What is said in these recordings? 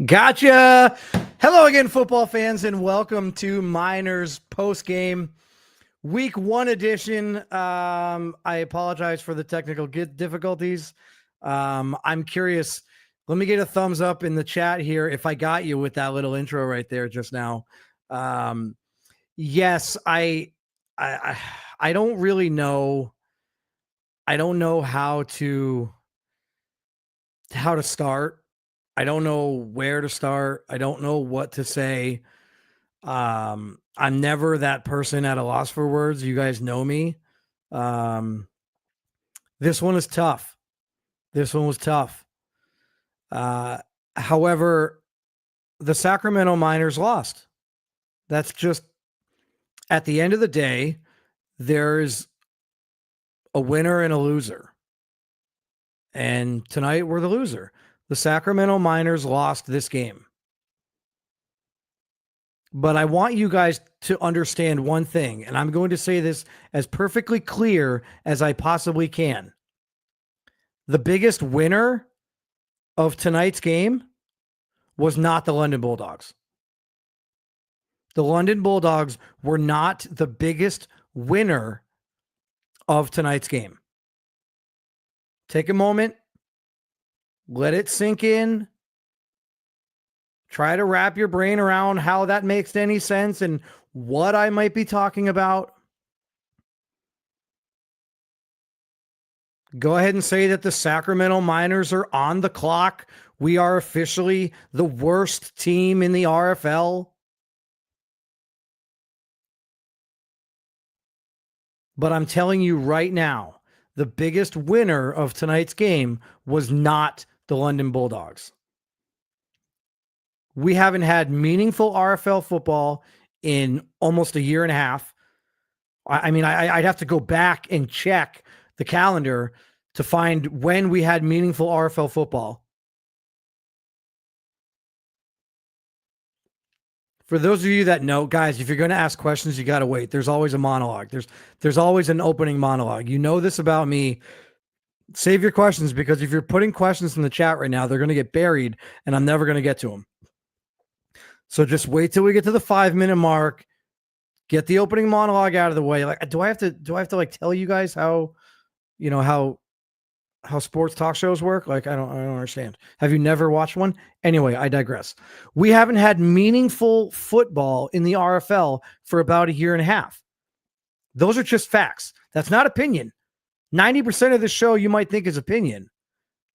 Gotcha. Hello again, football fans, and welcome to Miners Postgame Week 1 edition. I apologize for the technical difficulties. I'm curious. Let me get a thumbs up in the chat here if I got you with that little intro right there just now. Yes, I don't really know. I don't know how to start. I don't know where to start. I don't know what to say. I'm never that person at a loss for words. You guys know me. This one is tough. This one was tough. However, the Sacramento Miners lost. That's just, at the end of the day, there's a winner and a loser. And tonight we're the loser. The Sacramento Miners lost this game. But I want you guys to understand one thing, and I'm going to say this as perfectly clear as I possibly can. The biggest winner of tonight's game was not the London Bulldogs. The London Bulldogs were not the biggest winner of tonight's game. Take a moment. Let it sink in. Try to wrap your brain around how that makes any sense and what I might be talking about. Go ahead and say that the Sacramento Miners are on the clock. We are officially the worst team in the RFL. But I'm telling you right now, the biggest winner of tonight's game was not the London Bulldogs. We haven't had meaningful RFL football in almost a year and a half. I mean, I'd have to go back and check the calendar to find when we had meaningful RFL football. For those of you that know, guys, if you're going to ask questions, you got to wait. There's always a monologue. There's always an opening monologue. You know this about me. Save your questions, because if you're putting questions in the chat right now, they're going to get buried and I'm never going to get to them. So just wait till we get to the 5-minute mark. Get the opening monologue out of the way. Like, do I have to like tell you guys how sports talk shows work? Like, I don't understand. Have you never watched one? Anyway, I digress. We haven't had meaningful football in the RFL for about a year and a half. Those are just facts. That's not opinion. 90% of the show you might think is opinion.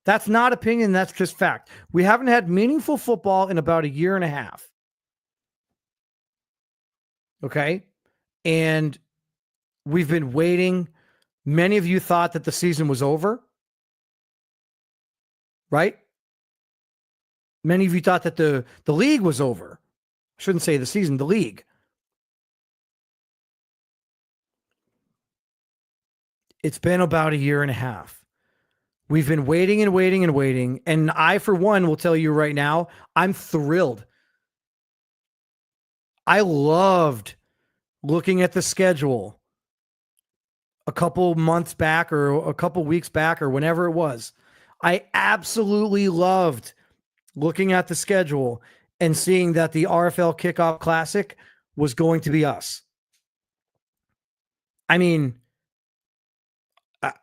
That's not opinion. That's just fact. We haven't had meaningful football in about a year and a half. Okay. And we've been waiting. Many of you thought that the season was over, right? Many of you thought that the league was over. I shouldn't say the season, the league. It's been about a year and a half. We've been waiting and waiting and waiting. And I, for one, will tell you right now, I'm thrilled. I loved looking at the schedule a couple months back or a couple weeks back or whenever it was. I absolutely loved looking at the schedule and seeing that the RFL Kickoff Classic was going to be us. I mean,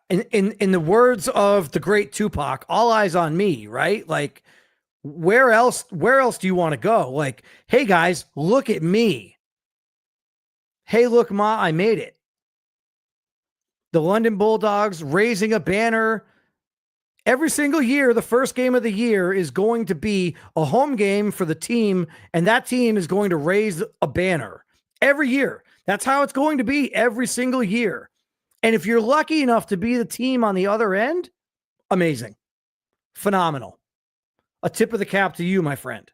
in the words of the great Tupac, all eyes on me, right? Like, where else do you want to go? Like, hey guys, look at me. Hey, look, Ma, I made it. The London Bulldogs raising a banner. Every single year, the first game of the year is going to be a home game for the team, and that team is going to raise a banner every year. That's how it's going to be every single year. And if you're lucky enough to be the team on the other end, amazing. Phenomenal. A tip of the cap to you, my friend.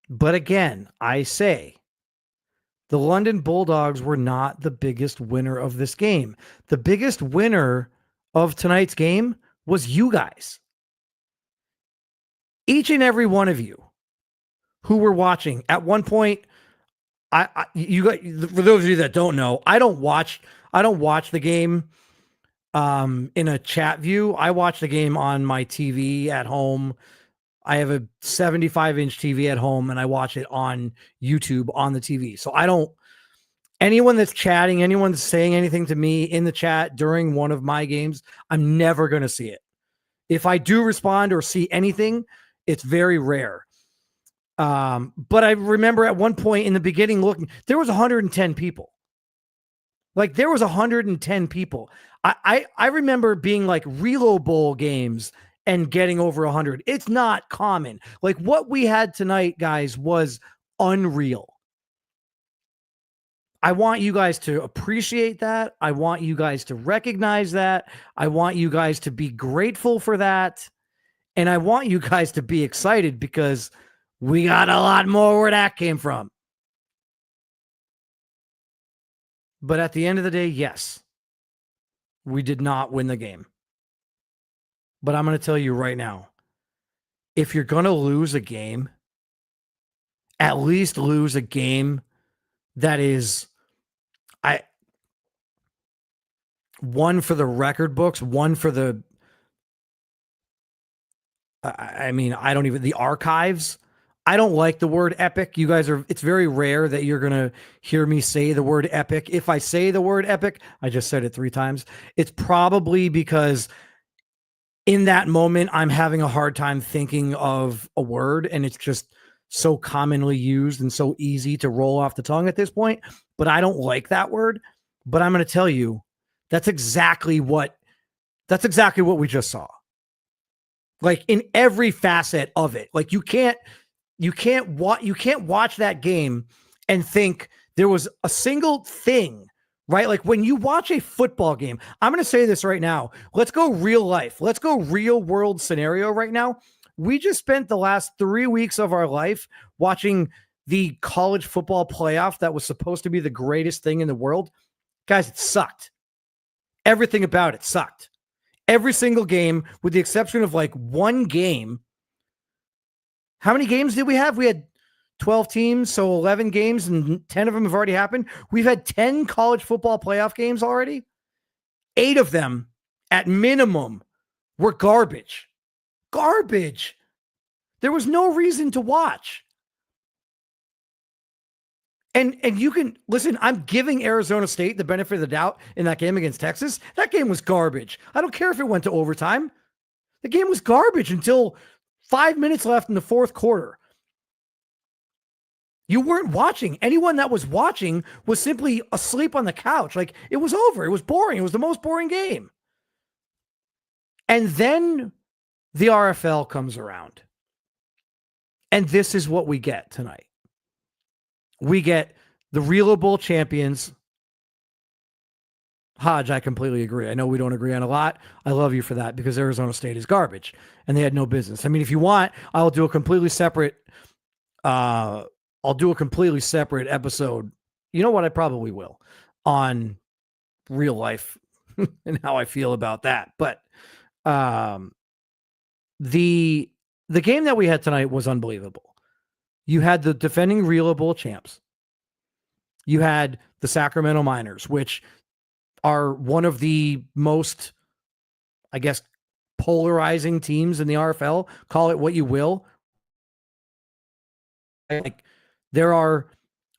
But again, I say, the London Bulldogs were not the biggest winner of this game. The biggest winner of tonight's game was you guys. Each and every one of you who were watching at one point. You got, for those of you that don't know, I don't watch the game in a chat view. I watch the game on my TV at home. I have a 75-inch TV at home and I watch it on YouTube on the TV. So I don't, anyone that's chatting, anyone that's saying anything to me in the chat during one of my games, I'm never going to see it. If I do respond or see anything, it's very rare. But I remember at one point in the beginning looking, there was 110 people. Like there was 110 people. I remember being like Relo Bowl games and getting over 100. It's not common. Like what we had tonight, guys, was unreal. I want you guys to appreciate that. I want you guys to recognize that. I want you guys to be grateful for that. And I want you guys to be excited because we got a lot more where that came from. But at the end of the day, yes, we did not win the game. But I'm going to tell you right now, if you're going to lose a game, at least lose a game that is one for the record books, one for the, I mean, I don't even, the archives. I don't like the word epic. You guys are, it's very rare that you're going to hear me say the word epic. If I say the word epic, I just said it 3 times. It's probably because in that moment, I'm having a hard time thinking of a word and it's just so commonly used and so easy to roll off the tongue at this point. But I don't like that word. But I'm going to tell you, that's exactly what we just saw. Like in every facet of it. Like you can't watch that game and think there was a single thing, right? Like when you watch a football game, I'm going to say this right now. Let's go real life. Let's go real world scenario right now. We just spent the last 3 weeks of our life watching the college football playoff that was supposed to be the greatest thing in the world. Guys, it sucked. Everything about it sucked. Every single game, with the exception of like one game. How many games did we have? We had 12 teams, so 11 games, and 10 of them have already happened. We've had 10 college football playoff games already. 8 of them, at minimum, were garbage. Garbage. There was no reason to watch. And you can listen, I'm giving Arizona State the benefit of the doubt in that game against Texas. That game was garbage. I don't care if it went to overtime. The game was garbage until 5 minutes left in the fourth quarter. You weren't watching. Anyone that was watching was simply asleep on the couch. Like it was over. It was boring. It was the most boring game. And then the RFL comes around. And this is what we get tonight. We get the Relo Bowl champions. Hodge, I completely agree. I know we don't agree on a lot. I love you for that because Arizona State is garbage and they had no business. I mean, if you want, I'll do a completely separate episode. You know what? I probably will on real life and how I feel about that. But the game that we had tonight was unbelievable. You had the defending Relo Bowl champs. You had the Sacramento Miners, which are one of the most, I guess, polarizing teams in the RFL. Call it what you will. Like there are,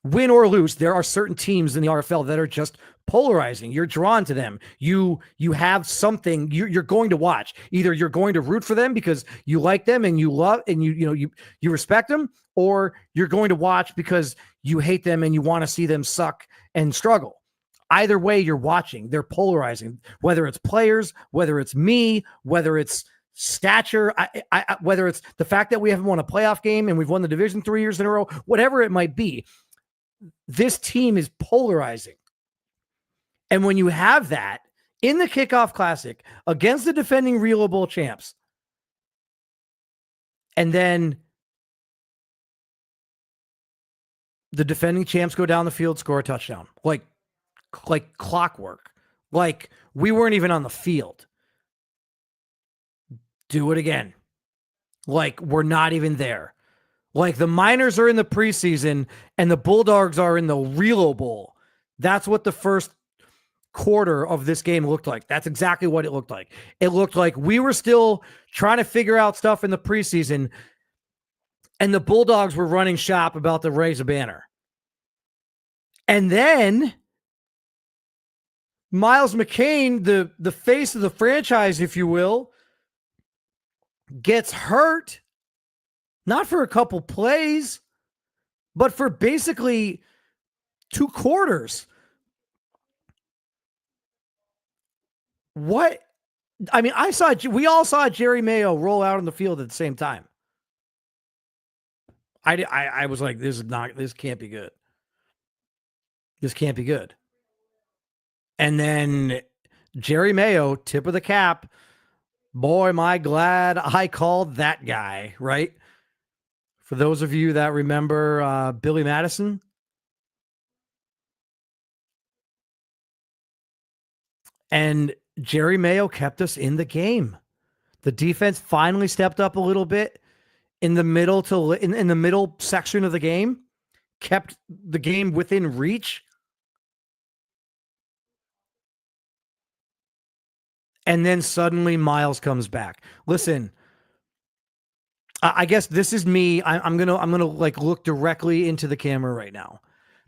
win or lose, there are certain teams in the RFL that are just polarizing. You're drawn to them. You have something you're going to watch. Either you're going to root for them because you like them and you love and you respect them, or you're going to watch because you hate them and you want to see them suck and struggle. Either way, you're watching. They're polarizing. Whether it's players, whether it's me, whether it's stature, whether it's the fact that we haven't won a playoff game and we've won the division 3 years in a row, whatever it might be, this team is polarizing. And when you have that in the Kickoff Classic against the defending Relo Bowl champs, and then the defending champs go down the field, score a touchdown, like clockwork, like we weren't even on the field. Do it again. Like we're not even there. Like the Miners are in the preseason and the Bulldogs are in the Relo Bowl. That's what the first quarter of this game looked like. That's exactly what it looked like. It looked like we were still trying to figure out stuff in the preseason, and the Bulldogs were running shop about to raise a banner. And then Miles McCain, the face of the franchise, if you will, gets hurt, not for a couple plays, but for basically 2 quarters. What? I mean, we all saw Jerry Mayo roll out on the field at the same time. I was like, this can't be good. This can't be good. And then Jerry Mayo, tip of the cap. Boy, am I glad I called that guy, right? For those of you that remember Billy Madison, and Jerry Mayo kept us in the game. The defense finally stepped up a little bit in the middle in the middle section of the game, kept the game within reach. And then suddenly Miles comes back. Listen, I guess this is me. I'm gonna like look directly into the camera right now.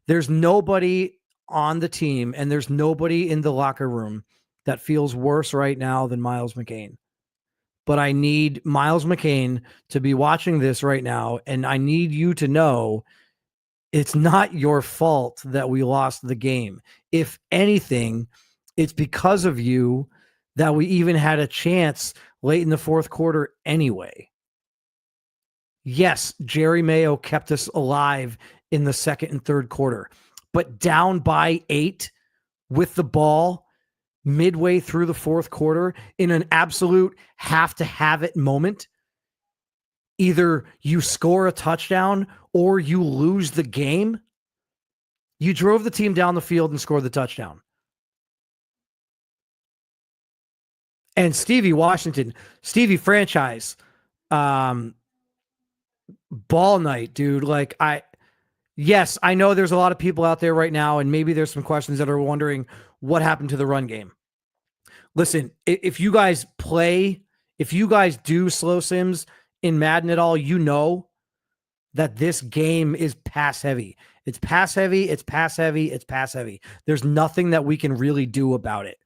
There's nobody on the team and there's nobody in the locker room that feels worse right now than Miles McCain. But I need Miles McCain to be watching this right now, and I need you to know it's not your fault that we lost the game. If anything, it's because of you that we even had a chance late in the fourth quarter anyway. Yes, Jerry Mayo kept us alive in the second and third quarter, but down by 8 with the ball midway through the fourth quarter in an absolute have to have it moment, either you score a touchdown or you lose the game. You drove the team down the field and scored the touchdown. And Stevie franchise, ball night, dude. Like yes, I know there's a lot of people out there right now, and maybe there's some questions that are wondering what happened to the run game. Listen, if you guys do slow sims in Madden at all, you know that this game is pass heavy. It's pass heavy. It's pass heavy. It's pass heavy. There's nothing that we can really do about it.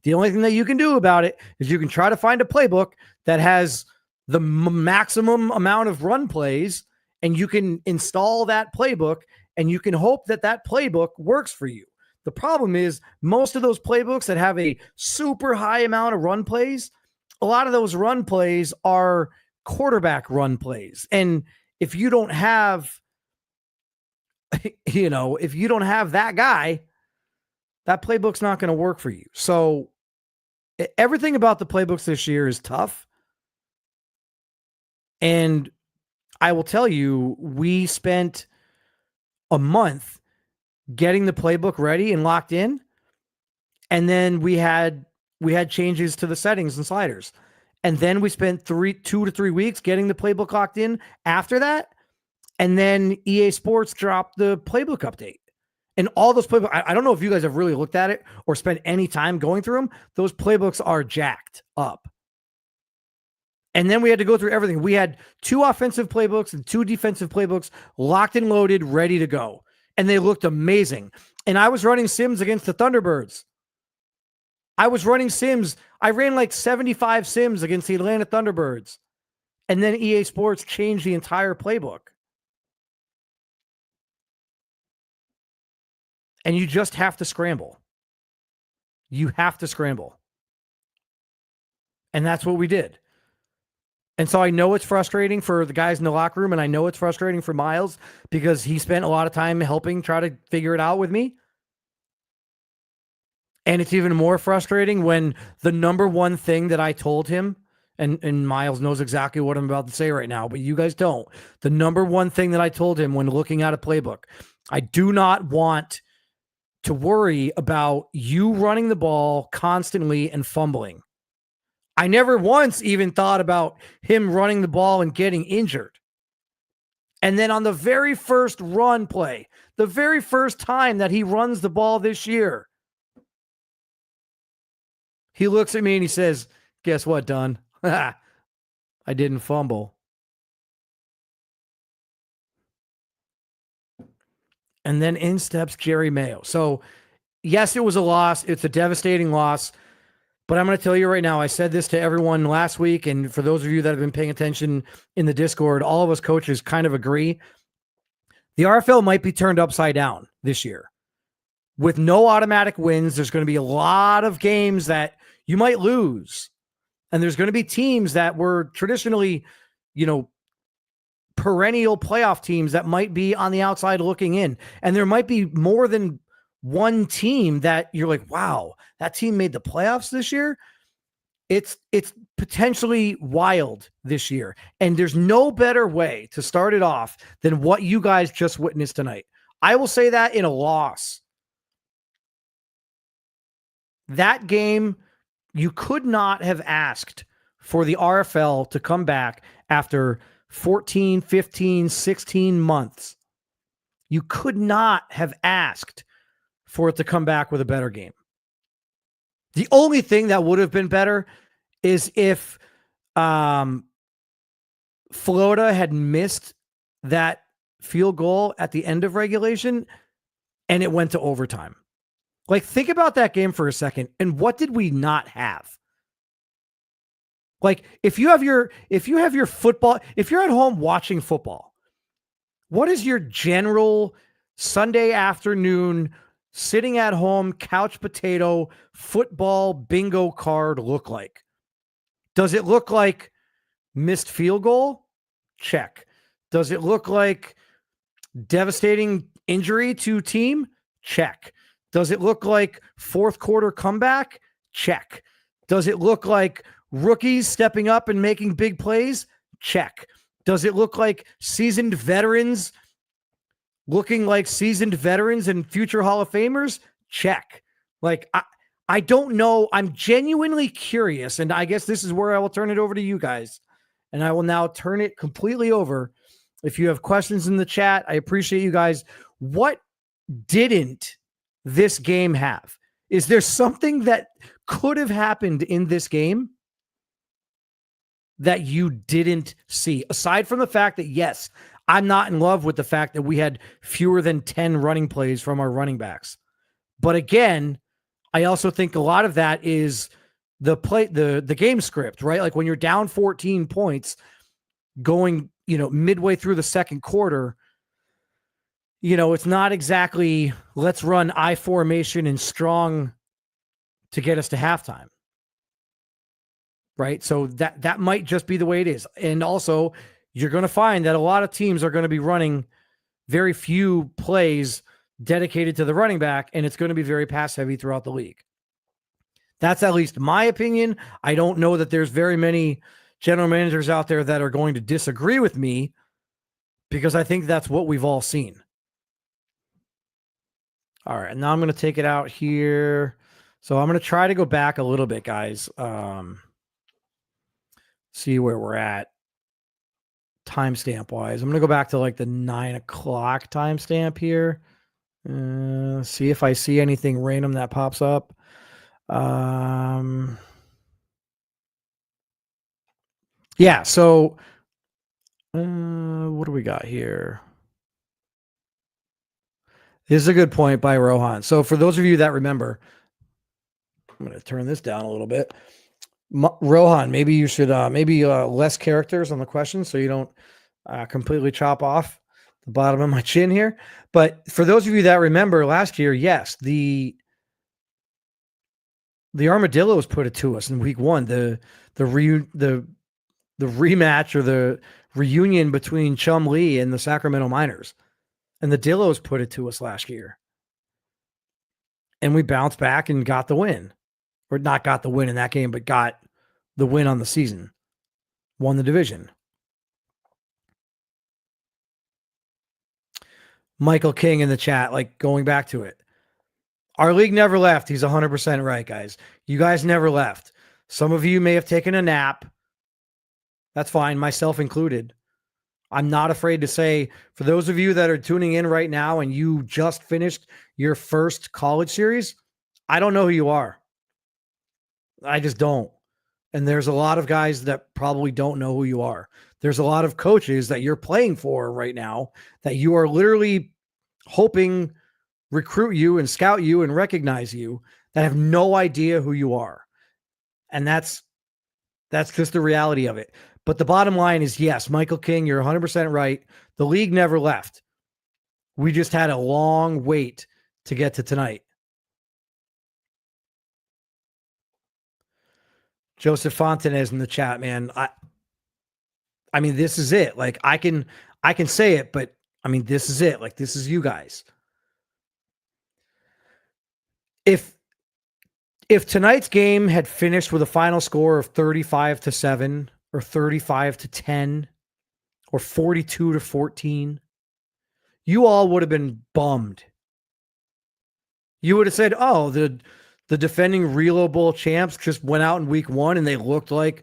The only thing that you can do about it is you can try to find a playbook that has the maximum amount of run plays, and you can install that playbook, and you can hope that that playbook works for you. The problem is most of those playbooks that have a super high amount of run plays, a lot of those run plays are quarterback run plays. And if you don't have, if you don't have that guy, that playbook's not going to work for you. So everything about the playbooks this year is tough. And I will tell you, we spent a month getting the playbook ready and locked in. And then we had changes to the settings and sliders. And then we spent 2 to 3 weeks getting the playbook locked in after that. And then EA Sports dropped the playbook update. And all those playbooks, I don't know if you guys have really looked at it or spent any time going through them. Those playbooks are jacked up. And then we had to go through everything. We had 2 offensive playbooks and 2 defensive playbooks locked and loaded, ready to go. And they looked amazing. And I was running sims against the Thunderbirds. I was running sims. I ran like 75 sims against the Atlanta Thunderbirds. And then EA Sports changed the entire playbook. And you just have to scramble. You have to scramble. And that's what we did. And so I know it's frustrating for the guys in the locker room, and I know it's frustrating for Miles because he spent a lot of time helping try to figure it out with me. And it's even more frustrating when the number one thing that I told him, and Miles knows exactly what I'm about to say right now, but you guys don't. The number one thing that I told him when looking at a playbook, I do not want to worry about you running the ball constantly and fumbling. I never once even thought about him running the ball and getting injured. And then on the very first run play, the very first time that he runs the ball this year, He looks at me and he says, "Guess what, Don? I didn't fumble." And then in steps Jerry Mayo. So, yes, it was a loss. It's a devastating loss. But I'm going to tell you right now, I said this to everyone last week. And for those of you that have been paying attention in the Discord, all of us coaches kind of agree. The RFL might be turned upside down this year. With no automatic wins, there's going to be a lot of games that you might lose. And there's going to be teams that were traditionally, perennial playoff teams that might be on the outside looking in. And there might be more than one team that you're like, wow, that team made the playoffs this year. It's potentially wild this year. And there's no better way to start it off than what you guys just witnessed tonight. I will say that in a loss. That game, you could not have asked for the RFL to come back after 14, 15, 16 months. You could not have asked for it to come back with a better game. The only thing that would have been better is if Florida had missed that field goal at the end of regulation and it went to overtime. Like, think about that game for a second. And what did we not have? Like, if you have your football, if you're at home watching football, what is your general Sunday afternoon sitting at home couch potato football bingo card look like? Does it look like missed field goal? Check. Does it look like devastating injury to team? Check. Does it look like fourth quarter comeback? Check. Does it look like rookies stepping up and making big plays? Check. Does it look like seasoned veterans looking like seasoned veterans and future Hall of Famers? Check. Like, I don't know. I'm genuinely curious, and I guess this is where I will turn it over to you guys. And I will now turn it completely over. If you have questions in the chat, I appreciate you guys. What didn't this game have? Is there something that could have happened in this game that you didn't see? Aside from the fact that, yes, I'm not in love with the fact that we had fewer than 10 running plays from our running backs. But again, I also think a lot of that is the game script, right? Like when you're down 14 points going, midway through the second quarter, it's not exactly let's run I formation and strong to get us to halftime. Right? So that might just be the way it is. And also, you're going to find that a lot of teams are going to be running very few plays dedicated to the running back, and it's going to be very pass heavy throughout the league. That's at least my opinion. I don't know that there's very many general managers out there that are going to disagree with me, because I think that's what we've all seen. All right, now I'm going to take it out here. So I'm going to try to go back a little bit, guys. See where we're at timestamp wise. I'm going to go back to like the 9 o'clock timestamp here. See if I see anything random that pops up. Yeah, so what do we got here? This is a good point by Rohan. So for those of you that remember, I'm going to turn this down a little bit. Rohan, maybe you should less characters on the questions so you don't completely chop off the bottom of my chin here. But for those of you that remember last year, yes, the Armadillos put it to us in week 1. The rematch or the reunion between Chum Lee and the Sacramento Miners. And the Dillos put it to us last year. And we bounced back and got the win. Or not got the win in that game, but got the win on the season. Won the division. Michael King in the chat, like going back to it. Our league never left. He's 100% right, guys. You guys never left. Some of you may have taken a nap. That's fine, myself included. I'm not afraid to say, for those of you that are tuning in right now and you just finished your first college series, I don't know who you are. I just don't. And there's a lot of guys that probably don't know who you are. There's a lot of coaches that you're playing for right now that you are literally hoping recruit you and scout you and recognize you that have no idea who you are. And that's just the reality of it. But the bottom line is, yes, Michael King, you're 100% right. The league never left. We just had a long wait to get to tonight. Joseph Fontanez in the chat, man. I mean, this is it. Like I can say it, but I mean, this is it. Like this is you guys. If tonight's game had finished with a final score of 35-7 or 35-10 or 42-14, you all would have been bummed. You would have said, "Oh, the defending Relo Bowl champs just went out in week 1 and they looked like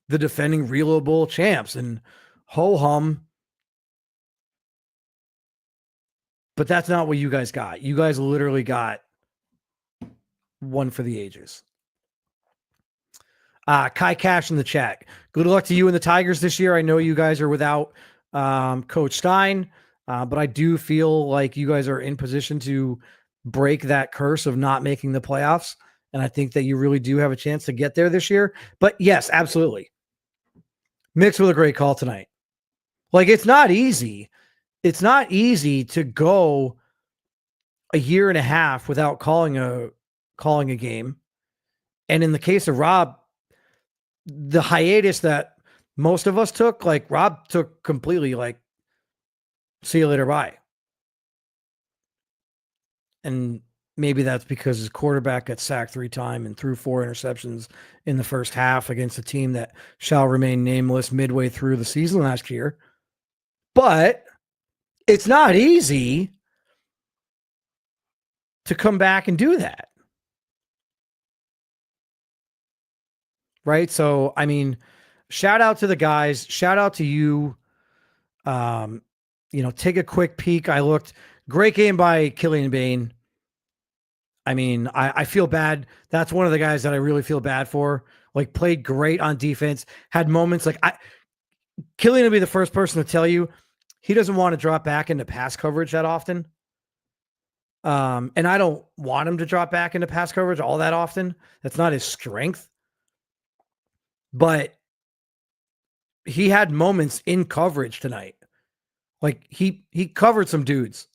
the defending Relo Bowl champs and ho hum." But that's not what you guys got. You guys literally got one for the ages. Kai Cash in the chat. Good luck to you and the Tigers this year. I know you guys are without Coach Stein, but I do feel like you guys are in position to break that curse of not making the playoffs. And I think that you really do have a chance to get there this year. But yes, absolutely. Mixed with a great call tonight. Like, it's not easy. It's not easy to go a year and a half without calling a game. And in the case of Rob, the hiatus that most of us took, like Rob took completely, like, see you later, bye. And maybe that's because his quarterback got sacked 3 times and threw 4 interceptions in the first half against a team that shall remain nameless midway through the season last year. But it's not easy to come back and do that. Right? So, I mean, shout out to the guys. Shout out to you. Take a quick peek. I looked. Great game by Killian Bain. I mean, I feel bad. That's one of the guys that I really feel bad for. Like, played great on defense. Had moments like Killian will be the first person to tell you he doesn't want to drop back into pass coverage that often. And I don't want him to drop back into pass coverage all that often. That's not his strength. But he had moments in coverage tonight. Like he covered some dudes.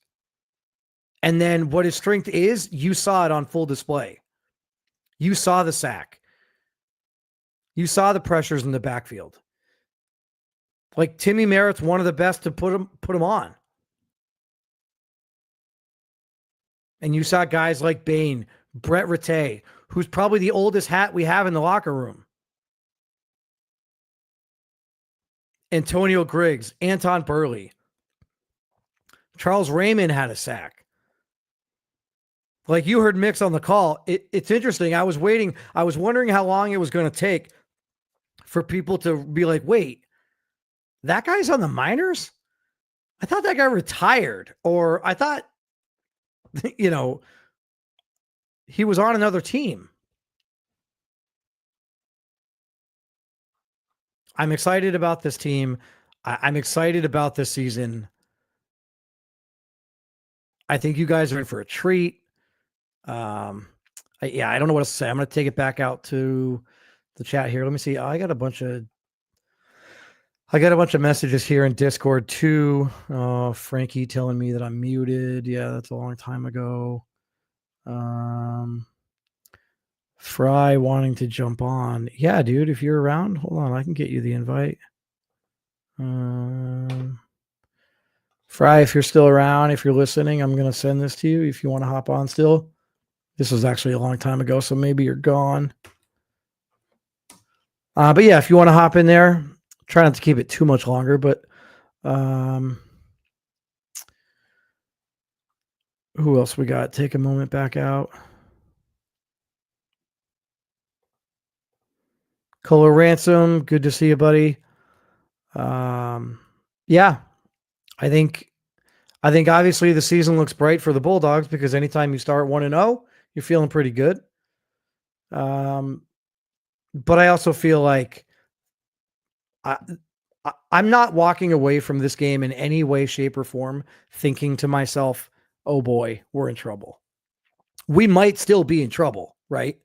And then what his strength is, you saw it on full display. You saw the sack. You saw the pressures in the backfield. Like Timmy Merritt's one of the best to put him on. And you saw guys like Bain, Brett Rattay, who's probably the oldest hat we have in the locker room. Antonio Griggs, Anton Burley. Charles Raymond had a sack. Like you heard Mix on the call. It's interesting. I was wondering how long it was going to take for people to be like, wait, that guy's on the Miners? I thought that guy retired. Or I thought, he was on another team. I'm excited about this team. I'm excited about this season. I think you guys are in for a treat. I don't know what else to say. I'm going to take it back out to the chat here. Let me see. I got a bunch of messages here in Discord too. Frankie telling me that I'm muted. Yeah, that's a long time ago. Fry wanting to jump on. Yeah, dude, if you're around, hold on. I can get you the invite. Fry, if you're still around, if you're listening, I'm going to send this to you if you want to hop on still. This was actually a long time ago, so maybe you're gone. But yeah, if you want to hop in there, try not to keep it too much longer, but who else we got? Take a moment back out. Colo Ransom, good to see you, buddy. Yeah, I think obviously the season looks bright for the Bulldogs because anytime you start 1-0, you're feeling pretty good. But I also feel like I, I'm not walking away from this game in any way, shape, or form thinking to myself, oh boy, we're in trouble. We might still be in trouble, right?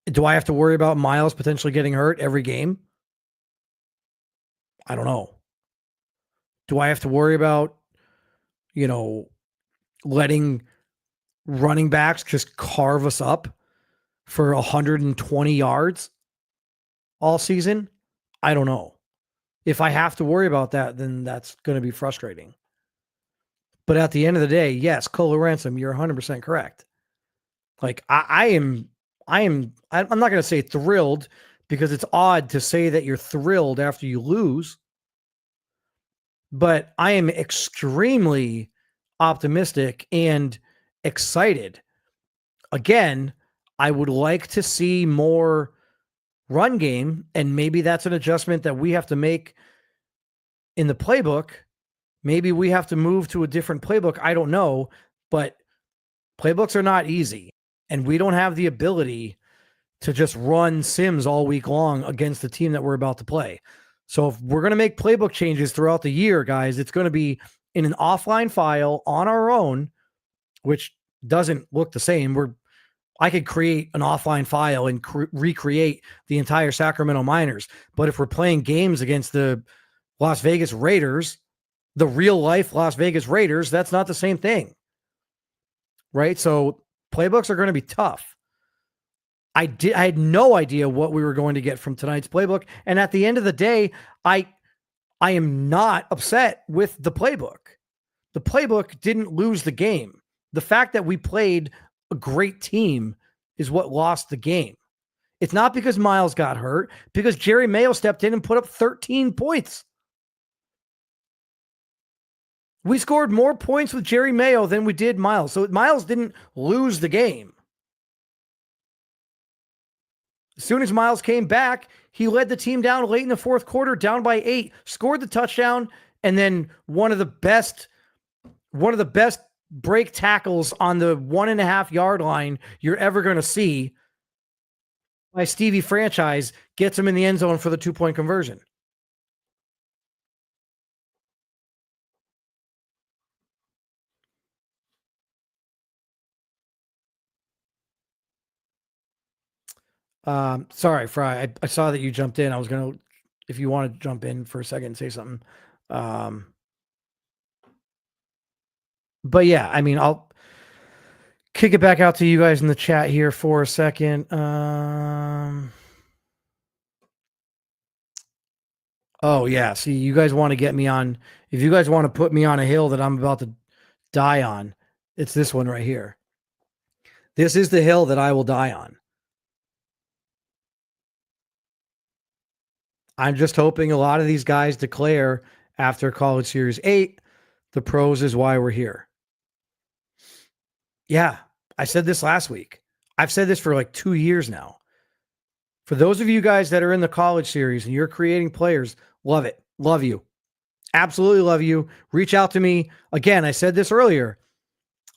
Do I have to worry about Miles potentially getting hurt every game? I don't know. Do I have to worry about, you know, letting running backs just carve us up for 120 yards all season? I don't know. If I have to worry about that, then that's going to be frustrating. But at the end of the day, yes, Cole Ransom, you're 100% correct. Like I'm not going to say thrilled because it's odd to say that you're thrilled after you lose, but I am extremely optimistic and excited. Again, I would like to see more run game, and maybe that's an adjustment that we have to make in the playbook. Maybe we have to move to a different playbook. I don't know, but playbooks are not easy, and we don't have the ability to just run sims all week long against the team that we're about to play. So if we're going to make playbook changes throughout the year, guys, it's going to be in an offline file on our own, which doesn't look the same. I could create an offline file and recreate the entire Sacramento Miners. But if we're playing games against the Las Vegas Raiders, the real life Las Vegas Raiders, that's not the same thing. Right? So playbooks are going to be tough. I had no idea what we were going to get from tonight's playbook. And at the end of the day, I am not upset with the playbook. The playbook didn't lose the game. The fact that we played a great team is what lost the game. It's not because Miles got hurt, because Jerry Mayo stepped in and put up 13 points. We scored more points with Jerry Mayo than we did Miles. So Miles didn't lose the game. As soon as Miles came back, he led the team down late in the fourth quarter, down by 8, scored the touchdown, and then one of the best break tackles on the 1.5 yard line you're ever going to see by Stevie Franchise gets him in the end zone for the 2-point conversion. Sorry, Fry. I saw that you jumped in. I was going to, if you want to jump in for a second and say something. But yeah, I mean, I'll kick it back out to you guys in the chat here for a second. Oh yeah, see, you guys want to get me on. If you guys want to put me on a hill that I'm about to die on, it's this one right here. This is the hill that I will die on. I'm just hoping a lot of these guys declare after College Series 8, the pros is why we're here. Yeah, I said this last week. I've said this for like 2 years now. For those of you guys that are in the College Series and you're creating players, love it. Love you. Absolutely love you. Reach out to me. Again, I said this earlier.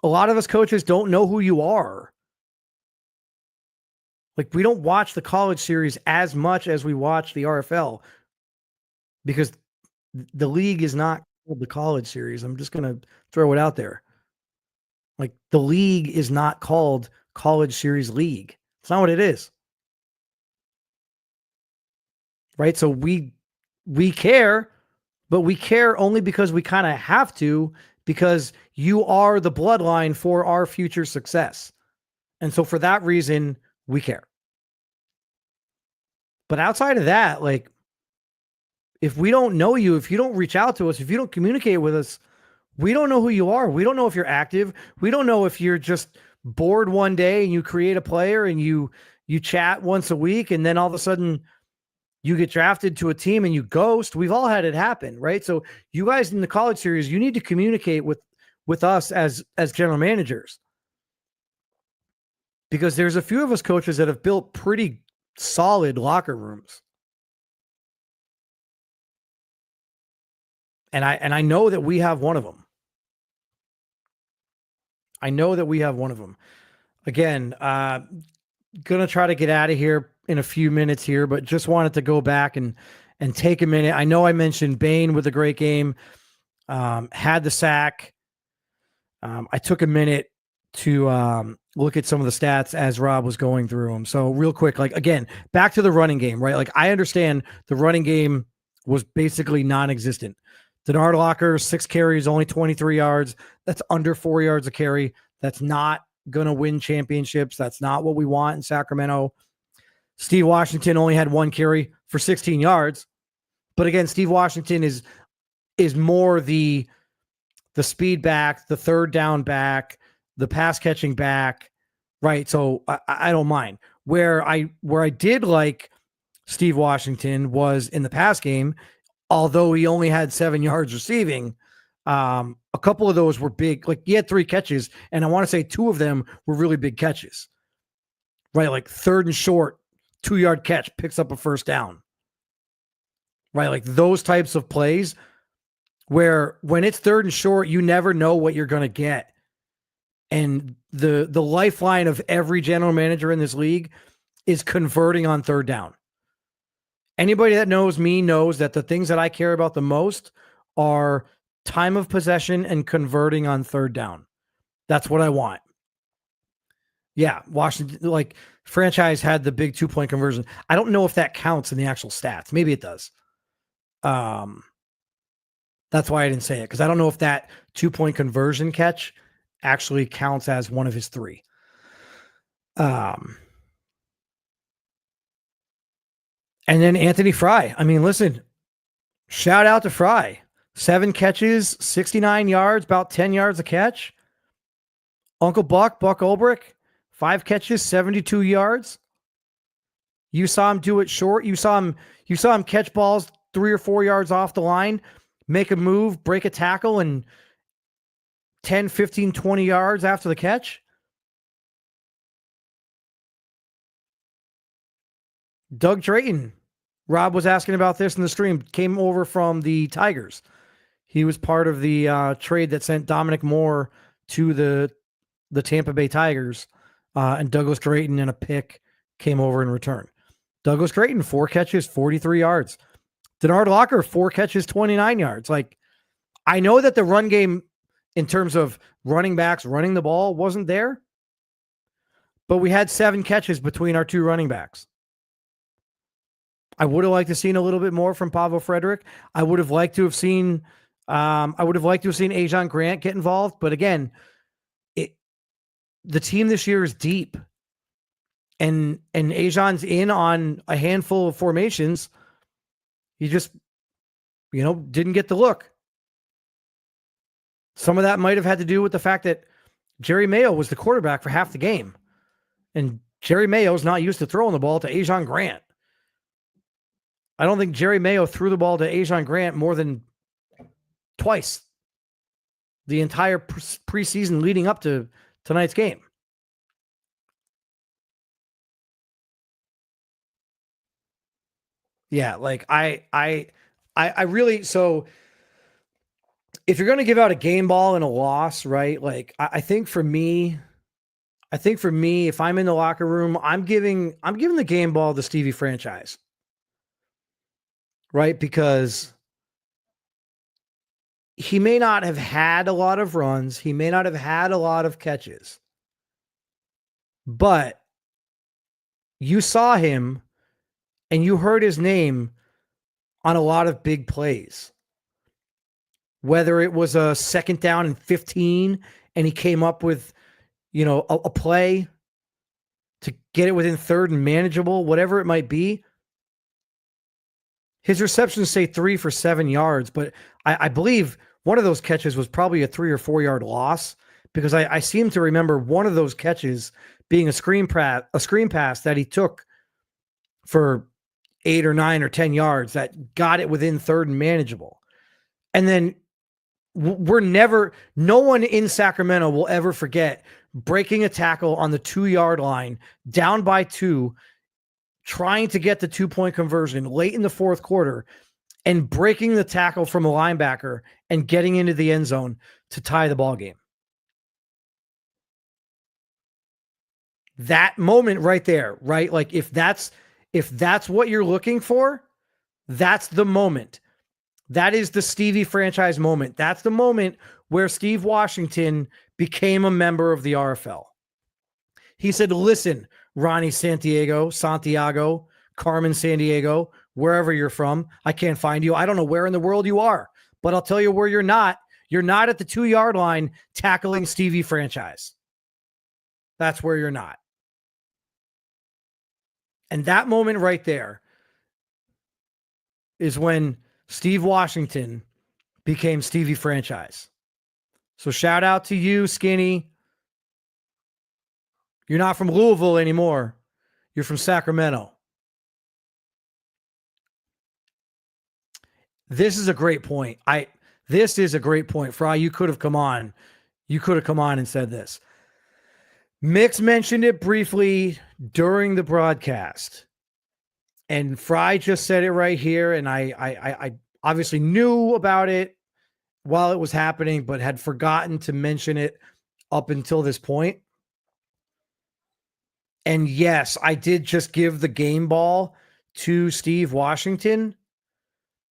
A lot of us coaches don't know who you are. Like, we don't watch the College Series as much as we watch the RFL because the league is not called the College Series. I'm just going to throw it out there. Like, the league is not called College Series League. It's not what it is. Right? So we care, but we care only because we kind of have to, because you are the bloodline for our future success. And so for that reason, we care. But outside of that, like, if we don't know you, if you don't reach out to us, if you don't communicate with us, we don't know who you are. We don't know if you're active. We don't know if you're just bored one day and you create a player and you chat once a week and then all of a sudden you get drafted to a team and you ghost. We've all had it happen, right? So you guys in the College Series, you need to communicate with us as general managers, because there's a few of us coaches that have built pretty solid locker rooms. And I know that we have one of them. I know that we have one of them. Again, gonna try to get out of here in a few minutes here, but just wanted to go back and take a minute. I know I mentioned Bain with a great game, had the sack. I took a minute to look at some of the stats as Rob was going through them. So real quick, like again, back to the running game, right? Like I understand the running game was basically non-existent. Denard Locker, 6 carries, only 23 yards. That's under 4 yards a carry. That's not going to win championships. That's not what we want in Sacramento. Steve Washington only had 1 carry for 16 yards. But again, Steve Washington is more the speed back, the third down back, the pass catching back, right? So I don't mind. Where I did like Steve Washington was in the pass game, although he only had 7 yards receiving. A couple of those were big. Like he had 3 catches, and I want to say 2 of them were really big catches, right? Like 3rd and short, 2-yard catch picks up a first down, right? Like those types of plays where when it's 3rd and short, you never know what you're going to get. And the lifeline of every general manager in this league is converting on 3rd down. Anybody that knows me knows that the things that I care about the most are time of possession and converting on 3rd down. That's what I want. Yeah, Washington, like franchise had the big 2-point conversion. I don't know if that counts in the actual stats. Maybe it does. That's why I didn't say it, because I don't know if that 2-point conversion catch actually counts as one of his 3. And then Anthony Fry. I mean, listen, shout out to Fry. 7 catches, 69 yards, about 10 yards a catch. Uncle Buck Ulbrich, 5 catches, 72 yards. You saw him do it short. You saw him catch balls 3 or 4 yards off the line, make a move, break a tackle, and 10, 15, 20 yards after the catch. Doug Drayton, Rob was asking about this in the stream, came over from the Tigers. He was part of the trade that sent Dominic Moore to the Tampa Bay Tigers, and Douglas Drayton and a pick came over in return. Douglas Drayton, 4 catches, 43 yards. Denard Locker, 4 catches, 29 yards. Like, I know that the run game in terms of running backs running the ball wasn't there, but we had 7 catches between our 2 running backs. I would have liked to have seen a little bit more from Pavel Frederick. I would have liked to have seen Ajon Grant get involved. But again, the team this year is deep, and Ajon's in on a handful of formations. He just, didn't get the look. Some of that might have had to do with the fact that Jerry Mayo was the quarterback for half the game, and Jerry Mayo's not used to throwing the ball to Ajon Grant. I don't think Jerry Mayo threw the ball to Ajon Grant more than twice the entire preseason leading up to tonight's game. Yeah, like I really, so if you're going to give out a game ball and a loss, right? Like I think for me, if I'm in the locker room, I'm giving the game ball to Stevie Franchise. Right? Because he may not have had a lot of runs. He may not have had a lot of catches. But you saw him and you heard his name on a lot of big plays. Whether it was a 2nd down and 15 and he came up with, a play to get it within 3rd and manageable, whatever it might be. His receptions say 3 for 7 yards, but I believe one of those catches was probably a 3 or 4 yard loss, because I seem to remember one of those catches being a screen pass that he took for 8 or 9 or 10 yards that got it within 3rd and manageable. And then no one in Sacramento will ever forget breaking a tackle on the 2-yard line, down by 2, trying to get the 2-point conversion late in the 4th quarter and breaking the tackle from a linebacker and getting into the end zone to tie the ball game. That moment right there, right? Like if that's what you're looking for, that's the moment. That is the Stevie franchise moment. That's the moment where Steve Washington became a member of the RFL. He said, listen, Ronnie Santiago, Carmen Sandiego, wherever you're from, I can't find you. I don't know where in the world you are, but I'll tell you where you're not. You're not at the 2-yard line tackling Stevie franchise. That's where you're not. And that moment right there is when Steve Washington became Stevie franchise. So shout out to you, Skinny. You're not from Louisville anymore. You're from Sacramento. This is a great point. This is a great point. Fry, you could have come on. You could have come on and said this. Mix mentioned it briefly during the broadcast. And Fry just said it right here. And I obviously knew about it while it was happening, but had forgotten to mention it up until this point. And yes, I did just give the game ball to Steve Washington.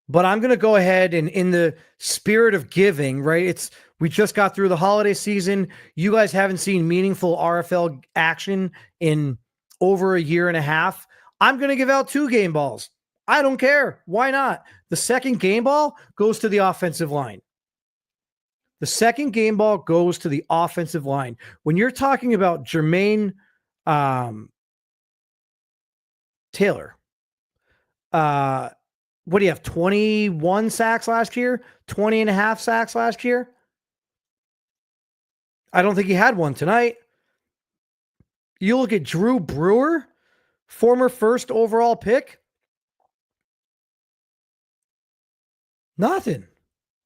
But I'm going to go ahead and in the spirit of giving, right? We just got through the holiday season. You guys haven't seen meaningful RFL action in over a year and a half. I'm going to give out 2 game balls. I don't care. Why not? The second game ball goes to the offensive line. The second game ball goes to the offensive line. When you're talking about Jermaine Taylor, what do you have? 21 sacks last year, 20 and a half sacks last year. I don't think he had one tonight. You look at Drew Brewer, former first overall pick. Nothing.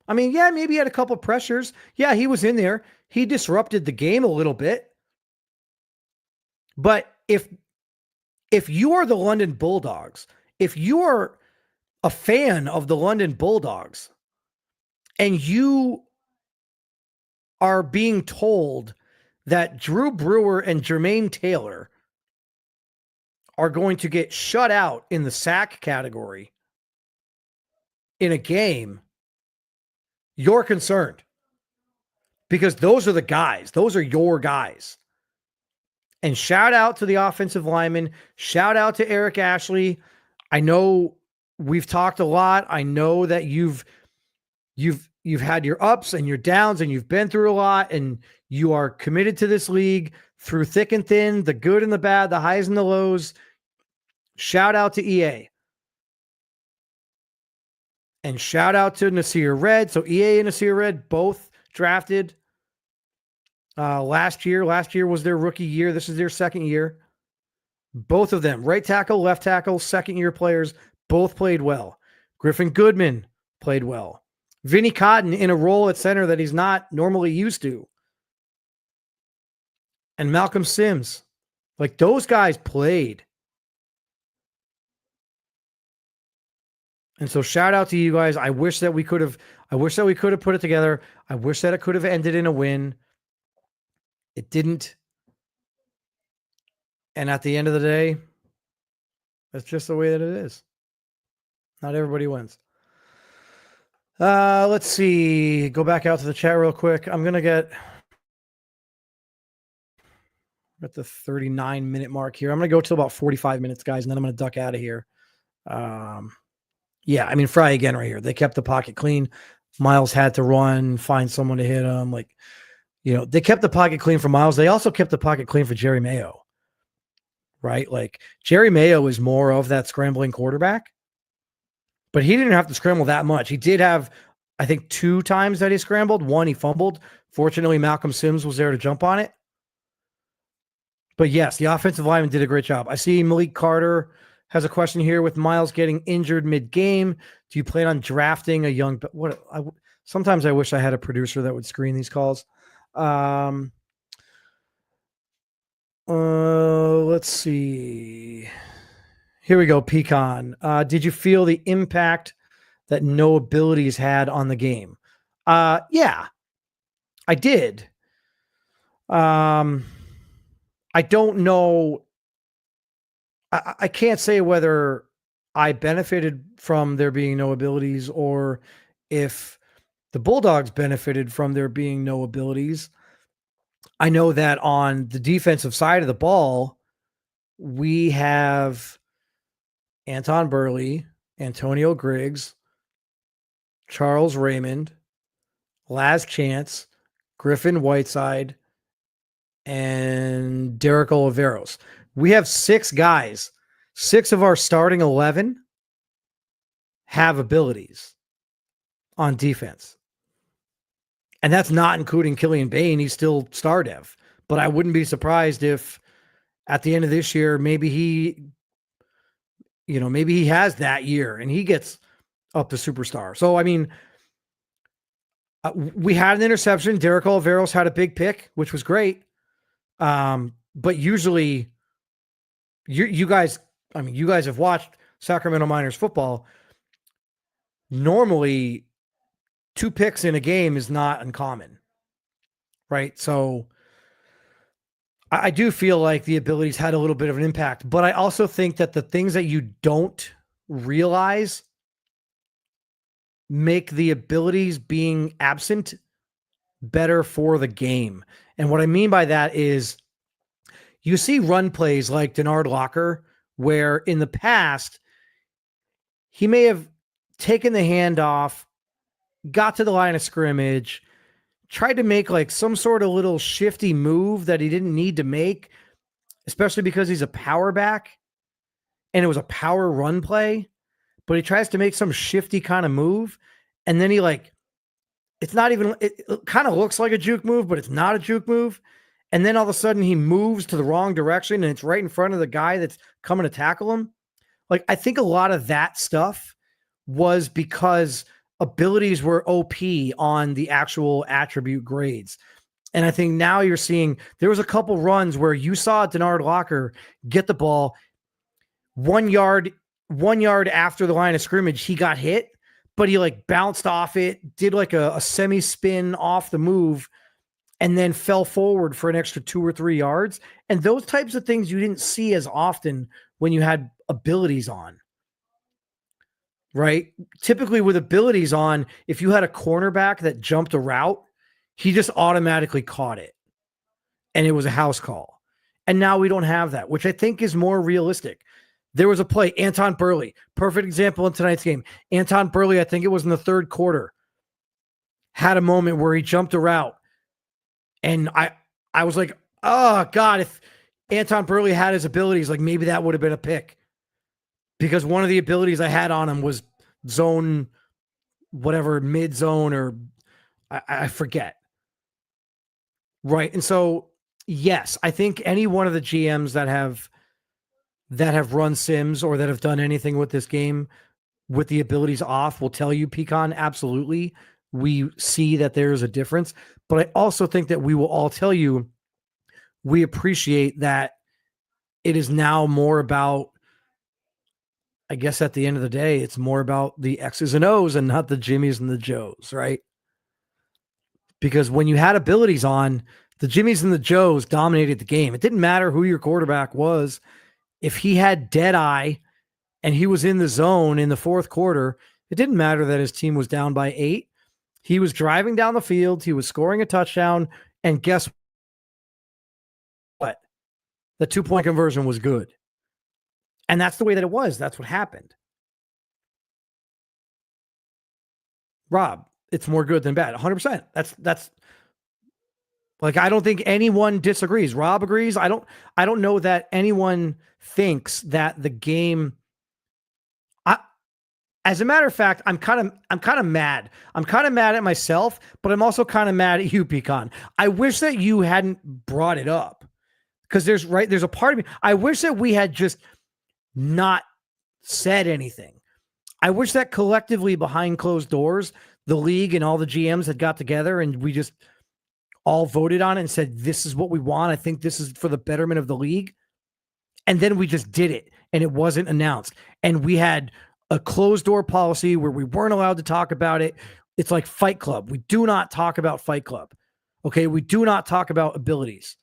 I mean, yeah, maybe he had a couple pressures. Yeah, he was in there. He disrupted the game a little bit. But if you are the London Bulldogs, if you are a fan of the London Bulldogs and you are being told that Drew Brewer and Jermaine Taylor are going to get shut out in the sack category in a game, you're concerned because those are the guys. Those are your guys. And shout out to the offensive lineman. Shout out to Eric Ashley. I know we've talked a lot. I know that you've had your ups and your downs and you've been through a lot and you are committed to this league through thick and thin, the good and the bad, the highs and the lows. Shout out to EA. And shout out to Nasir Red. So EA and Nasir Red both drafted last year. Last year was their rookie year. This is their second year. Both of them, right tackle, left tackle, second-year players, both played well. Griffin Goodman played well. Vinny Cotton in a role at center that he's not normally used to. And Malcolm Sims. Like, those guys played. And so shout out to you guys. I wish that we could have put it together. I wish that it could have ended in a win. It didn't. And at the end of the day, that's just the way that it is. Not everybody wins. Let's see. Go back out to the chat real quick. I'm going to get at the 39-minute mark here. I'm going to go till about 45 minutes, guys, and then I'm going to duck out of here. Yeah, I mean, Fry again right here. They kept the pocket clean. Miles had to run, find someone to hit him. Like, they kept the pocket clean for Miles. They also kept the pocket clean for Jerry Mayo, right? Like, Jerry Mayo is more of that scrambling quarterback, but he didn't have to scramble that much. He did have, I think, 2 times that he scrambled. One, he fumbled. Fortunately, Malcolm Sims was there to jump on it. But yes, the offensive lineman did a great job. I see Malik Carter has a question here. With Miles getting injured mid-game, do you plan on drafting a young... Sometimes I wish I had a producer that would screen these calls. Let's see. Here we go, Pecan. Did you feel the impact that no abilities had on the game? Yeah, I did. I I don't know. I can't say whether I benefited from there being no abilities or if the Bulldogs benefited from there being no abilities. I know that on the defensive side of the ball, we have Anton Burley, Antonio Griggs, Charles Raymond, Laz Chance, Griffin Whiteside, and Derek Oliveros. We have 6 guys. 6 of our starting 11 have abilities on defense. And that's not including Killian Bain. He's still star dev. But I wouldn't be surprised if at the end of this year, maybe he has that year and he gets up to superstar. So, I mean, we had an interception. Derek Oliveros had a big pick, which was great. But usually you guys have watched Sacramento Miners football. Normally 2 picks in a game is not uncommon, right? So I do feel like the abilities had a little bit of an impact, but I also think that the things that you don't realize make the abilities being absent better for the game. And what I mean by that is you see run plays like Denard Locker, where in the past, he may have taken the handoff, got to the line of scrimmage, tried to make like some sort of little shifty move that he didn't need to make, especially because he's a power back and it was a power run play, but he tries to make some shifty kind of move. And then it kind of looks like a juke move, but it's not a juke move. And then all of a sudden he moves to the wrong direction and it's right in front of the guy that's coming to tackle him. Like, I think a lot of that stuff was because abilities were OP on the actual attribute grades. And I think now you're seeing there was a couple runs where you saw Denard Locker get the ball 1 yard after the line of scrimmage, he got hit, but he like bounced off it, did like a semi spin off the move, and then fell forward for an extra 2 or 3 yards. And those types of things you didn't see as often when you had abilities on. Right? Typically with abilities on, if you had a cornerback that jumped a route, he just automatically caught it. And it was a house call. And now we don't have that, which I think is more realistic. There was a play, Anton Burley, perfect example in tonight's game. Anton Burley, I think it was in the 3rd quarter, had a moment where he jumped a route. And I was like, oh God, if Anton Burley had his abilities, like maybe that would have been a pick. Because one of the abilities I had on him was zone, whatever, mid zone, or I forget. Right. And so, yes, I think any one of the GMs that have run sims or that have done anything with this game with the abilities off will tell you, Pecan, absolutely. We see that there is a difference. But I also think that we will all tell you we appreciate that it is now more about, I guess at the end of the day, it's more about the X's and O's and not the Jimmies and the Joes, right? Because when you had abilities on, the Jimmies and the Joes dominated the game. It didn't matter who your quarterback was. If he had dead eye and he was in the zone in the 4th quarter, it didn't matter that his team was down by 8. He was driving down the field. He was scoring a touchdown. And guess what? The 2-point conversion was good. And that's the way that it was. That's what happened. Rob, it's more good than bad. 100%. That's like, I don't think anyone disagrees. Rob agrees. I don't know that anyone thinks that the game. As a matter of fact, I'm kind of mad. I'm kind of mad at myself, but I'm also kind of mad at you, Pecan. I wish that you hadn't brought it up because there's a part of me. I wish that we had just not said anything. I wish that collectively behind closed doors, the league and all the GMs had got together and we just all voted on it and said, this is what we want. I think this is for the betterment of the league. And then we just did it and it wasn't announced. And we had a closed door policy where we weren't allowed to talk about it. It's like Fight Club. We do not talk about Fight Club. Okay. We do not talk about abilities.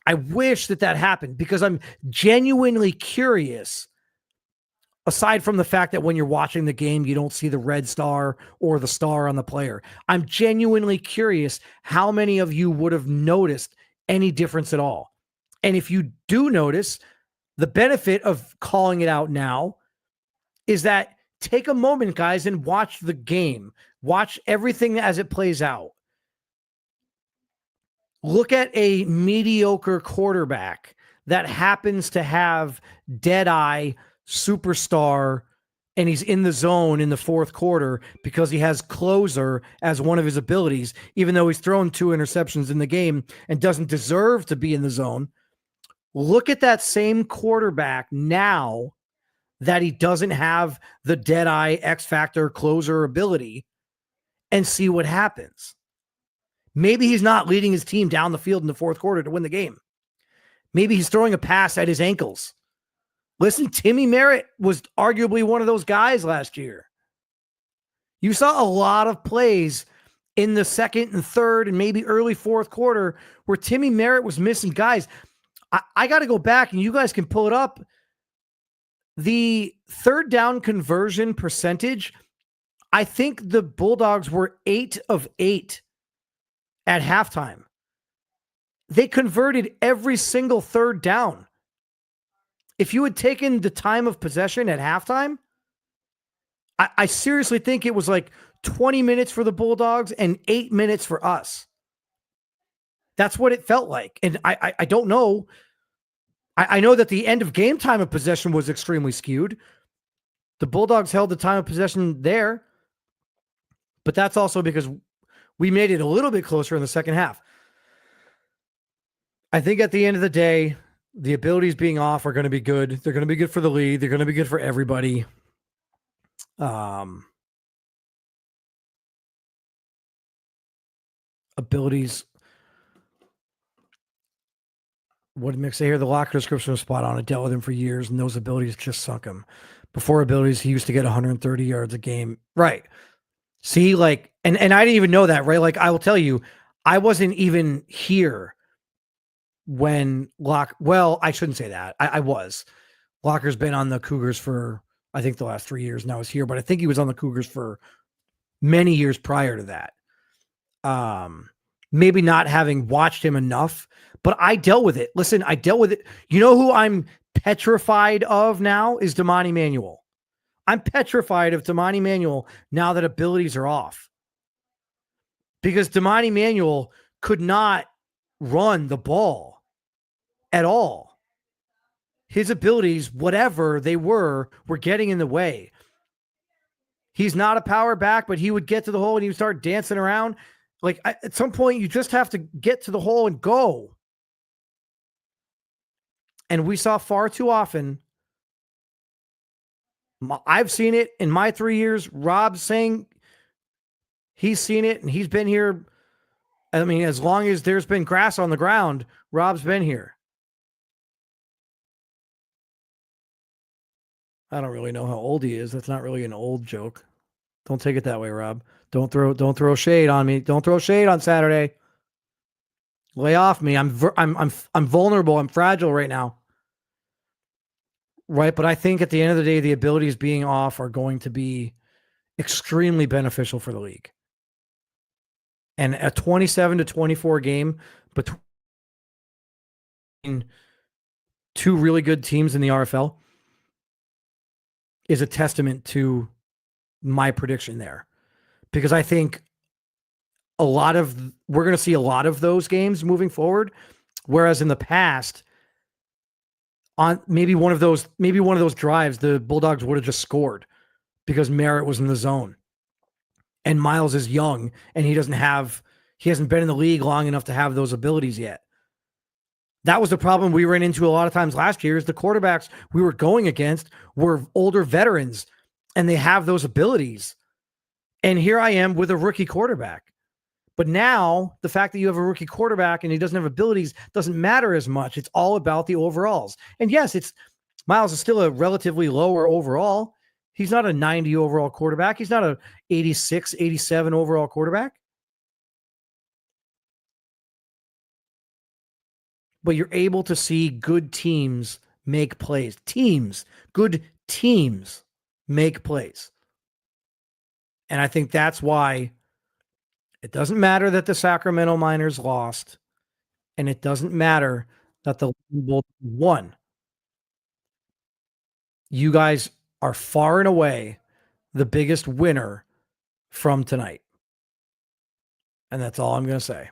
I wish that happened because I'm genuinely curious. Aside from the fact that when you're watching the game, you don't see the red star or the star on the player, I'm genuinely curious how many of you would have noticed any difference at all. And if you do notice, the benefit of calling it out now is that take a moment, guys, and watch the game. Watch everything as it plays out. Look at a mediocre quarterback that happens to have dead-eye superstar and he's in the zone in the fourth quarter because he has closer as one of his abilities, even though he's thrown 2 interceptions in the game and doesn't deserve to be in the zone. Look at that same quarterback now that he doesn't have the dead-eye X-factor closer ability and see what happens. Maybe he's not leading his team down the field in the fourth quarter to win the game. Maybe he's throwing a pass at his ankles. Listen, Timmy Merritt was arguably one of those guys last year. You saw a lot of plays in the second and third and maybe early fourth quarter where Timmy Merritt was missing guys. I got to go back and you guys can pull it up. The third down conversion percentage, I think the Bulldogs were 8 of 8 at halftime. They converted every single third down. If you had taken the time of possession at halftime, I seriously think it was like 20 minutes for the Bulldogs and 8 minutes for us. That's what it felt like. And I don't know. I know that the end of game time of possession was extremely skewed. The Bulldogs held the time of possession there, but that's also because we made it a little bit closer in the second half. I think at the end of the day, the abilities being off are going to be good. They're going to be good for the league. They're going to be good for everybody. Abilities. What did Mick say here? The locker description was spot on. I dealt with him for years, and those abilities just sunk him. Before abilities, he used to get 130 yards a game. Right. See, like, and I didn't even know that, right? Like, I will tell you, I wasn't even here when well, I shouldn't say that. I was. Locker's been on the Cougars for, I think, the last 3 years, and I was here, but I think he was on the Cougars for many years prior to that. Maybe not having watched him enough, but I dealt with it. Listen, I dealt with it. You know who I'm petrified of now is Damani Manuel. I'm petrified of Damani Manuel now that abilities are off. Because Damani Manuel could not run the ball at all. His abilities, whatever they were getting in the way. He's not a power back, but he would get to the hole and he would start dancing around. Like, at some point, you just have to get to the hole and go. And we saw far too often. I've seen it in my 3 years. Rob's saying he's seen it and he's been here. I mean, as long as there's been grass on the ground, Rob's been here. I don't really know how old he is. That's not really an old joke. Don't take it that way, Rob. Don't throw shade on me. Don't throw shade on Saturday. Lay off me. I'm vulnerable. I'm fragile right now. Right, but I think at the end of the day, the abilities being off are going to be extremely beneficial for the league. And a 27-24 game between two really good teams in the RFL is a testament to my prediction there. Because I think we're going to see a lot of those games moving forward, whereas in the past, on maybe one of those drives, the Bulldogs would have just scored because Merritt was in the zone. And Miles is young and he hasn't been in the league long enough to have those abilities yet. That was the problem we ran into a lot of times last year is the quarterbacks we were going against were older veterans and they have those abilities. And here I am with a rookie quarterback. But now the fact that you have a rookie quarterback and he doesn't have abilities doesn't matter as much. It's all about the overalls. And yes, Miles is still a relatively lower overall. He's not a 90 overall quarterback. He's not a 86, 87 overall quarterback. but you're able to see good teams make plays. Good teams make plays. And I think that's why it doesn't matter that the Sacramento Miners lost, and it doesn't matter that the Bulldogs won. You guys are far and away the biggest winner from tonight. And that's all I'm going to say.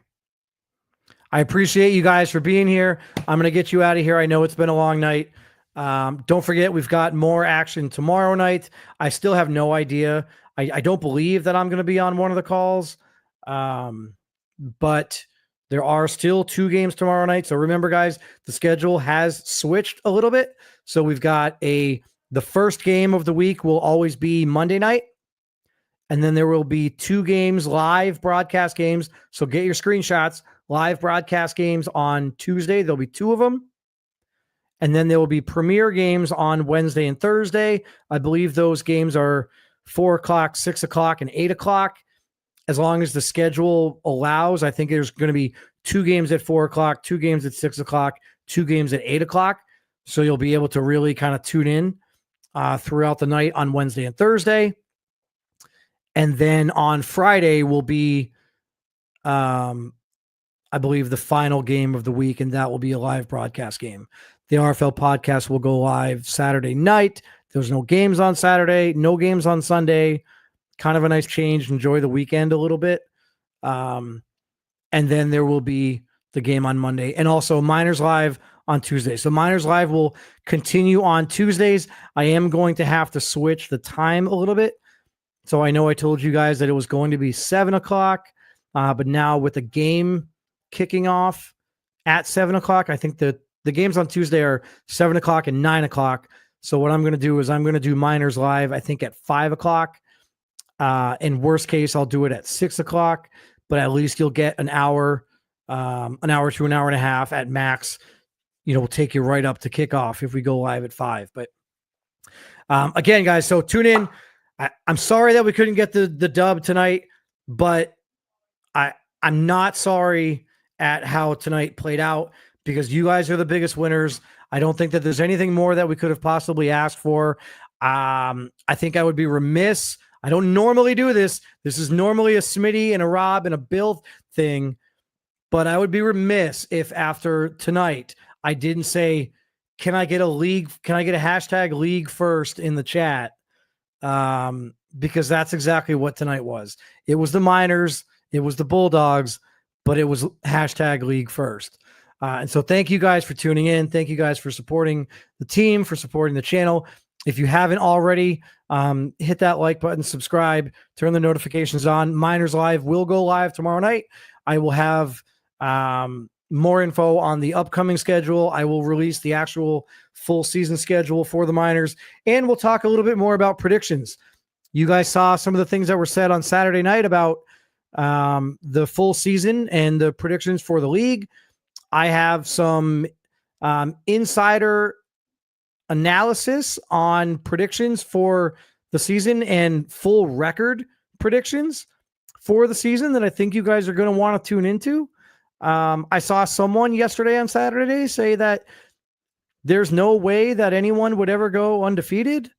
I appreciate you guys for being here. I'm going to get you out of here. I know it's been a long night. Don't forget, we've got more action tomorrow night. I still have no idea. I don't believe that I'm going to be on one of the calls. But there are still 2 games tomorrow night. So remember, guys, the schedule has switched a little bit. So we've got the first game of the week will always be Monday night. And then there will be 2 games, live broadcast games. So get your screenshots, live broadcast games on Tuesday. There'll be 2 of them. And then there will be premiere games on Wednesday and Thursday. I believe those games are 4 o'clock, 6 o'clock, and 8 o'clock. As long as the schedule allows, I think there's going to be 2 games at 4 o'clock, 2 games at 6 o'clock, 2 games at 8 o'clock. So you'll be able to really kind of tune in throughout the night on Wednesday and Thursday. And then on Friday will be, I believe, the final game of the week, and that will be a live broadcast game. The RFL podcast will go live Saturday night. There's no games on Saturday, no games on Sunday. Kind of a nice change. Enjoy the weekend a little bit. And then there will be the game on Monday, and also Miners Live on Tuesday. So Miners Live will continue on Tuesdays. I am going to have to switch the time a little bit. So I know I told you guys that it was going to be 7 o'clock, but now with the game kicking off at 7 o'clock, I think the games on Tuesday are 7 o'clock and 9 o'clock. So what I'm going to do is I'm going to do Miners Live, I think, at 5 o'clock. In worst case, I'll do it at 6 o'clock, but at least you'll get an hour to an hour and a half at max. We'll take you right up to kickoff if we go live at 5. But again, guys, so tune in. I'm sorry that we couldn't get the dub tonight, but I'm not sorry at how tonight played out, because you guys are the biggest winners. I don't think that there's anything more that we could have possibly asked for. I think I would be remiss. I don't normally do this. This is normally a Smitty and a Rob and a Bill thing, but I would be remiss if after tonight I didn't say, can I get a hashtag league first in the chat? Because that's exactly what tonight was. It was the Miners, it was the Bulldogs, but it was hashtag league first. And so thank you guys for tuning in. Thank you guys for supporting the team, for supporting the channel. If you haven't already, hit that like button, subscribe, turn the notifications on. Miners Live will go live tomorrow night. I will have more info on the upcoming schedule. I will release the actual full season schedule for the Miners, and we'll talk a little bit more about predictions. You guys saw some of the things that were said on Saturday night about the full season and the predictions for the league. I have some insider analysis on predictions for the season and full record predictions for the season that I think you guys are going to want to tune into. I saw someone yesterday on Saturday say that there's no way that anyone would ever go undefeated.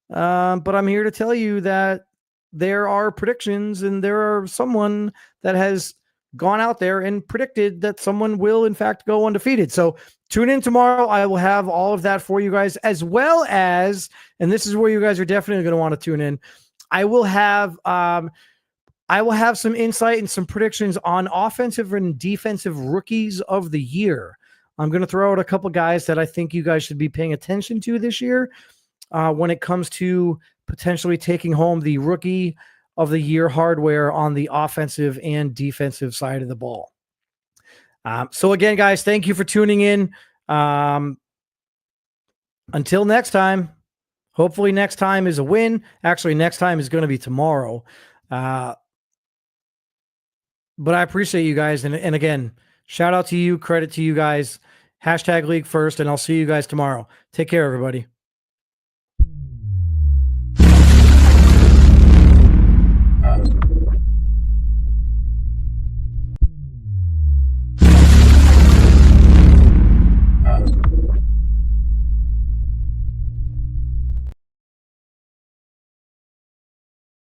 But I'm here to tell you that there are predictions, and there are someone that has gone out there and predicted that someone will in fact go undefeated. So tune in tomorrow. I will have all of that for you guys, as well as, and this is where you guys are definitely going to want to tune in, I will have some insight and some predictions on offensive and defensive rookies of the year. I'm going to throw out a couple guys that I think you guys should be paying attention to this year when it comes to potentially taking home the rookie of the year hardware on the offensive and defensive side of the ball. So again, guys, thank you for tuning in. Until next time, hopefully next time is a win. Actually, next time is going to be tomorrow. But I appreciate you guys. And again, shout out to you, credit to you guys. Hashtag league first, and I'll see you guys tomorrow. Take care, everybody.